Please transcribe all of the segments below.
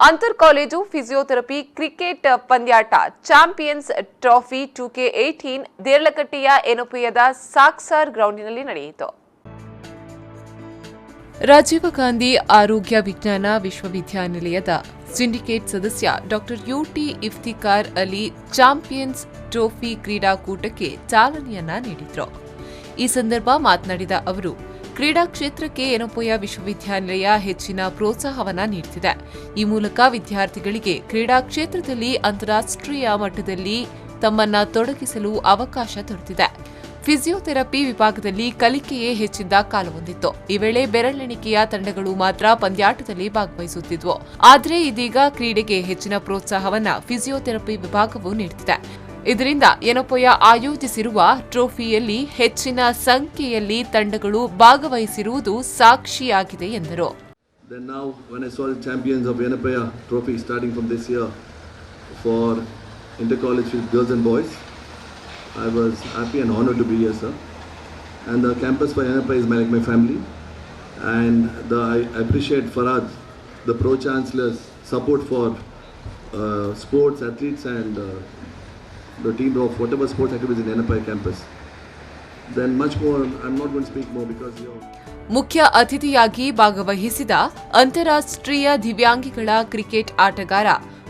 ಅಂತರ್ college physiotherapy cricket ಪಂದ್ಯಾಟ champions trophy 2K18 ದೇರ್ಲಕಟ್ಟೆಯ ಎನಪುಯದ ಸಾಕ್ಸಾರ್ ಗ್ರೌಂಡಿನಲ್ಲಿ ನಡೆಯಿತು. ರಾಜೀವ್ ಗಾಂಧಿ ಆರೋಗ್ಯ ವಿಜ್ಞಾನ ವಿಶ್ವವಿದ್ಯಾನಿಲಯದ ಸಿಂಡಿಕೇಟ್ ಸದಸ್ಯ ಡಾ UT Iftikhar Ali champions trophy ಕ್ರೀಡಾಕೂಟಕ್ಕೆ ಚಾಲನೆಯನ್ನ ನೀಡಿದರು. ಈ ಸಂದರ್ಭ ಮಾತನಾಡಿದ ಅವರು, ಕ್ರೀಡಾ ಕ್ಷೇತ್ರಕ್ಕೆ ಎನಪೋಯ ವಿಶ್ವವಿದ್ಯಾನಿಲಯ ಹೆಚ್ಚಿನ ಪ್ರೋತ್ಸಾಹವನ್ನ ನೀಡುತ್ತಿದೆ. ಈ ಮೂಲಕ ವಿದ್ಯಾರ್ಥಿಗಳಿಗೆ ಕ್ರೀಡಾ ಕ್ಷೇತ್ರದಲ್ಲಿ ಅಂತಾರಾಷ್ಟ್ರೀಯ ಮಟ್ಟದಲ್ಲಿ ತಮ್ಮನ್ನ ತೊಡಗಿಸಲು ಅವಕಾಶ ದೊರೆತಿದೆ. ಫಿಸಿಯೋಥೆರಪಿ ವಿಭಾಗದಲ್ಲಿ ಕಲಿಕೆಯೇ ಹೆಚ್ಚಿದ್ದ ಕಾಲವೊಂದಿತ್ತು. ಈ ವೇಳೆ ಬೆರಳೆಣಿಕೆಯ ತಂಡಗಳು ಮಾತ್ರ ಪಂದ್ಯಾಟದಲ್ಲಿ ಭಾಗವಹಿಸುತ್ತಿದ್ವು. ಆದರೆ ಇದೀಗ ಕ್ರೀಡೆಗೆ ಹೆಚ್ಚಿನ ಪ್ರೋತ್ಸಾಹವನ್ನ ಫಿಸಿಯೋಥೆರಪಿ ವಿಭಾಗವು ನೀಡುತ್ತಿದೆ. ಇದರಿಂದ ಎನಪೋಯ ಆಯೋಜಿಸಿರುವ ಟ್ರೋಫಿಯಲ್ಲಿ ಹೆಚ್ಚಿನ ಸಂಖ್ಯೆಯಲ್ಲಿ ತಂಡಗಳು ಭಾಗವಹಿಸಿರುವುದು ಸಾಕ್ಷಿಯಾಗಿದೆ ಎಂದರು. Then now when I saw the champions of Yenapoya trophy starting from this year for intercollege with girls and boys, I was happy and honored to be here, sir. And the campus for Yenapoya is like my family, and I appreciate Farad, the Pro Chancellor's support for sports, athletes and the team of whatever sports activities in Yenapoya campus. Then much more, I'm not going to speak more because you're... ಮುಖ್ಯ ಅತಿಥಿಯಾಗಿ ಭಾಗವಹಿಸಿದ ಅಂತಾರಾಷ್ಟ್ರೀಯ ದಿವ್ಯಾಂಗಿಗಳ cricket ಆಟಗಾರ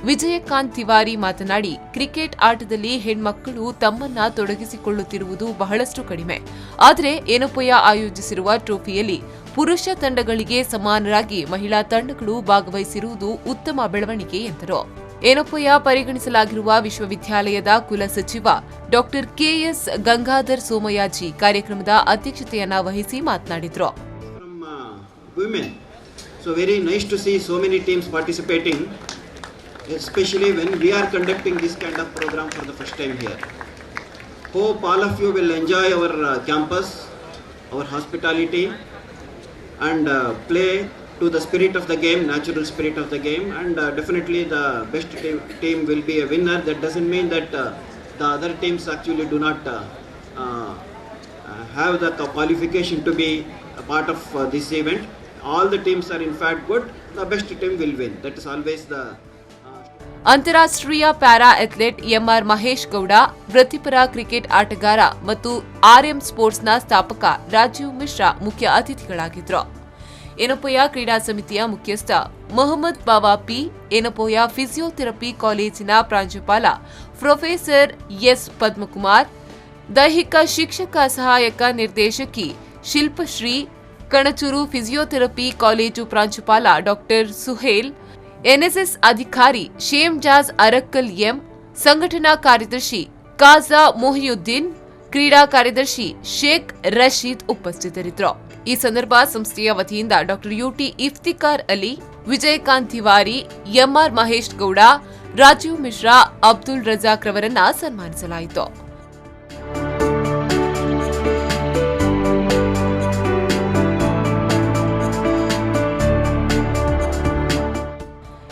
ವಿಜಯಕಾಂತ್ ತಿವಾರಿ ಮಾತನಾಡಿ, cricket ಆಟದಲ್ಲಿ ಹೆಣ್ಮಕ್ಕಳು ತಮ್ಮನ್ನ ತೊಡಗಿಸಿಕೊಳ್ಳುತ್ತಿರುವುದು ಬಹಳಷ್ಟು ಕಡಿಮೆ. ಆದರೆ ಎನಪೋಯ ಆಯೋಜಿಸಿರುವ ಟ್ರೋಫಿಯಲ್ಲಿ ಪುರುಷ ತಂಡಗಳಿಗೆ ಸಮಾನರಾಗಿ ಮಹಿಳಾ ತಂಡಗಳು ಭಾಗವಹಿಸಿರುವುದು ಉತ್ತಮ ಬೆಳವಣಿಗೆ ಎಂದರು. ಎನಪೋಯ ಪರಿಗಣಿಸಲಾಗಿರುವ ವಿಶ್ವವಿದ್ಯಾಲಯದ ಕುಲಸಚಿವ ಡಾ ಕೆಎಸ್ ಗಂಗಾಧರ್ ಸೋಮಯಾಜಿ ಕಾರ್ಯಕ್ರಮದ ಅಧ್ಯಕ್ಷತೆಯನ್ನ ವಹಿಸಿ ಮಾತನಾಡಿದರು. So very nice to see so many teams participating, especially when we are conducting this kind of program for the first time here. Hope all of you will enjoy our campus, our hospitality, and play to the spirit of the game, natural spirit of the game, and definitely the best team will be a winner. That doesn't mean that the other teams actually do not have the qualification to be a part of this event. All the teams are in fact good. The best team will win. That is always the ಅಂತಾರಾಷ್ಟ್ರೀಯ para athlete MR Mahesh Gowda, ವೃತ್ತಿಪರ cricket ಆಟಗಾರ ಮತ್ತು RM ಸ್ಪೋರ್ಟ್ಸ್ನ ಸ್ಥಾಪಕ ರಾಜೀವ್ ಮಿಶ್ರಾ ಮುಖ್ಯ ಅತಿಥಿಗಳಾಗಿದ್ದರು. ಎನಪೋಯ ಕ್ರೀಡಾ ಸಮಿತಿಯ ಮುಖ್ಯಸ್ಥ ಮೊಹಮ್ಮದ್ ಬಾವಾ P, Yenepoya physiotherapy ಕಾಲೇಜಿನ ಪ್ರಾಂಶುಪಾಲ ಪ್ರೊಫೆಸರ್ ಎಸ್ ಪದ್ಮಕುಮಾರ್, ದೈಹಿಕ ಶಿಕ್ಷಕ ಸಹಾಯಕ ನಿರ್ದೇಶಕಿ ಶಿಲ್ಪಶ್ರೀ, ಕಣಚೂರು ಫಿಸಿಯೋಥೆರಪಿ ಕಾಲೇಜು ಪ್ರಾಂಶುಪಾಲ ಡಾ ಸುಹೇಲ್, ಎನ್ಎಸ್ಎಸ್ ಅಧಿಕಾರಿ ಶೇಮ್ಜಾಜ್ ಅರಕ್ಕಲ್ ಎಂ, ಸಂಘಟನಾ ಕಾರ್ಯದರ್ಶಿ ಕಾಜಾ ಮೊಹಿಯುದ್ದೀನ್, ಕ್ರೀಡಾ ಕಾರ್ಯದರ್ಶಿ ಶೇಖ್ ರಶೀದ್ ಉಪಸ್ಥಿತರಿದ್ದರು. ಈ ಸಂದರ್ಭ ಸಂಸ್ಥೆಯ ವತಿಯಿಂದ ಡಾ ಯುಟಿ ಇಫ್ತಿಕಾರ್ ಅಲಿ, ವಿಜಯಕಾಂತ್ ತಿವಾರಿ, ಎಂಆರ್ ಮಹೇಶ್ ಗೌಡ, ರಾಜೀವ್ ಮಿಶ್ರಾ, ಅಬ್ದುಲ್ ರಜಾಕ್ ರವರನ್ನ ಸನ್ಮಾನಿಸಲಾಯಿತು.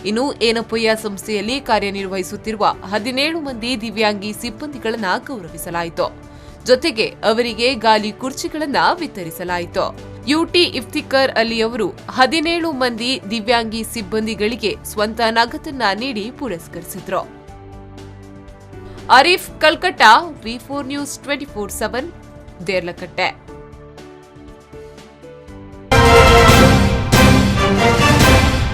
ಇನ್ನು ಎನಪೋಯ ಸಂಸ್ಥೆಯಲ್ಲಿ ಕಾರ್ಯನಿರ್ವಹಿಸುತ್ತಿರುವ 17 ಮಂದಿ ದಿವ್ಯಾಂಗಿ ಸಿಬ್ಬಂದಿಗಳನ್ನು ಗೌರವಿಸಲಾಯಿತು. ಜೊತೆಗೆ ಅವರಿಗೆ ಗಾಲಿ ಕುರ್ಚಿಗಳನ್ನು ವಿತರಿಸಲಾಯಿತು. ಯುಟಿ ಇಫ್ತಿಕಾರ್ ಅಲಿ ಅವರು 17 ಮಂದಿ ದಿವ್ಯಾಂಗಿ ಸಿಬ್ಬಂದಿಗಳಿಗೆ ಸ್ವಂತ ನಗದನ್ನ ನೀಡಿ ಪುರಸ್ಕರಿಸಿದರು. ಆರಿಫ್ ಕಲ್ಕಟ್ಟ, ವಿ4 ನ್ಯೂಸ್ 24/7, ದೇರ್ಲಕಟ್ಟೆ.